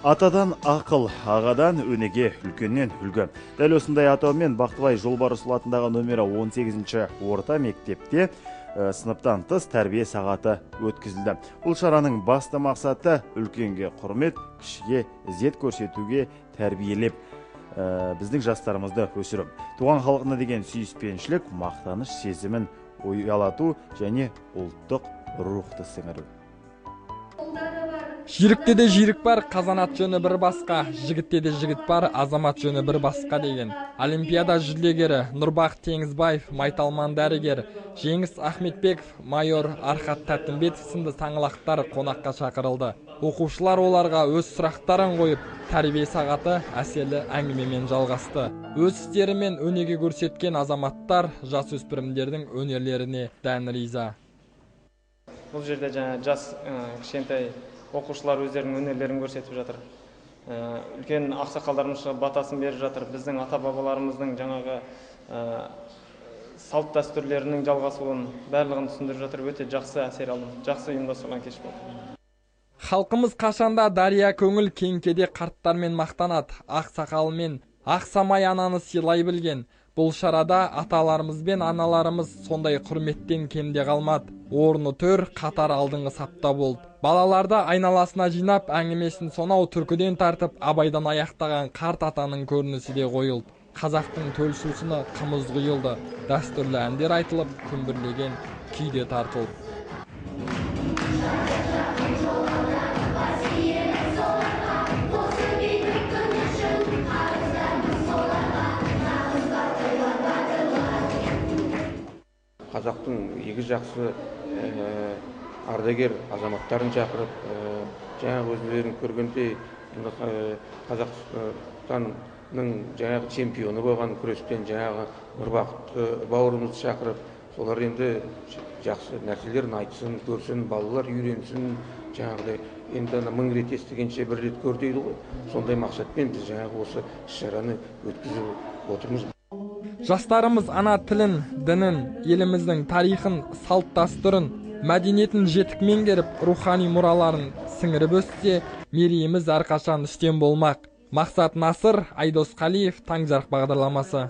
Атадан ақыл, ағадан өнеге, үлкеннен үлгі. Дәл осындай атаумен Бақтыбай Жолбарысұлы атындағы нөмірі 18-ші орта мектепте сыныптан тыс тәрбие сағаты өткізілді. Бұл шараның басты мақсаты үлкенге құрмет, кішіге ізет көрсетуге тәрбиелеп, біздің жастарымызды өсіріп, туған халқына деген сүйіспеншілік, мақтаныш сезімін ұялату және ұлттық рухты сіңіру. Жүйрікте де жүйрік бар, қазанат жөні бір басқа, жігітте де жігіт бар, азамат жөні бір басқа деген. Олимпиада жүлдегері Нұрбақ Теңізбаев, Майталман дәрігер, Жеңіс Ахметбеков, майор Архат Тәттімбетов сынды саңлақтар қонаққа шақырылды. Оқушылар оларға өз сұрақтарын қойып, тәрбие сағаты әсерлі әңгімемен жалғасты. Өз істерімен өнеге көрсеткен азаматтар жасөспірімдердің өнерлеріне дән риза. Бұл жерде жас кішкентай оқушылар өздерінің өнерлерін көрсетіп жатыр. Үлкен ақсақалдарымыз батасын беріп жатыр. Біздің ата-бабаларымыздың жаңағы салт дәстүрлерінің жалғасуын барлығын түсіндіріп жатыр. Өте жақсы әсер алдым. Жақсы ұйымдастырылған кеш болды. Халқымыз қашанда дария көңіл, кеңкеде қарттармен мақтанады. Ақ сақалымен ақ самай ананы сыйлай білген. Бұл шарада аталарымыз бен аналарымыз сондай құрметтен кемде қалмады. Орны төр, қатар алдыңғы сапта болды. Балаларды айналасына жинап, әңгімесін сонау түркіден тартып, абайдан аяқтаған қарт атаның көрінісі де қойылды. Қазақтың төл сусыны қымыз құйылды. Дәстүрлі әндер айтылып, күмбірлеген күйде тартылды. Қазақтың егі жақсы ардагер азаматтарын шақырып, жаңағы өздерін көргенде Қазақстанның жаңағы чемпионы болған күрестен жаңағы Нұрбақыт бауырымызды шақырып, солар енді жақсы нәрселерін айтсын, көрсін, балалар үйренсін, жаңағыдай енді мың рет естігенше бір рет көр дейді ғой. Сондай мақсатпен біз жаңағы осы іс-шараны өткізіп отырмыз. Жастарымыз ана тілін, дінін, еліміздің тарихын, салт дәстүрін, мәдениетін жетік меңгеріп, рухани мұраларын сіңіріп өссе, мерейіміз әрқашан үстем болмақ. Мақсат Насыр, Айдос Қалиев, Таңжарық бағдарламасы.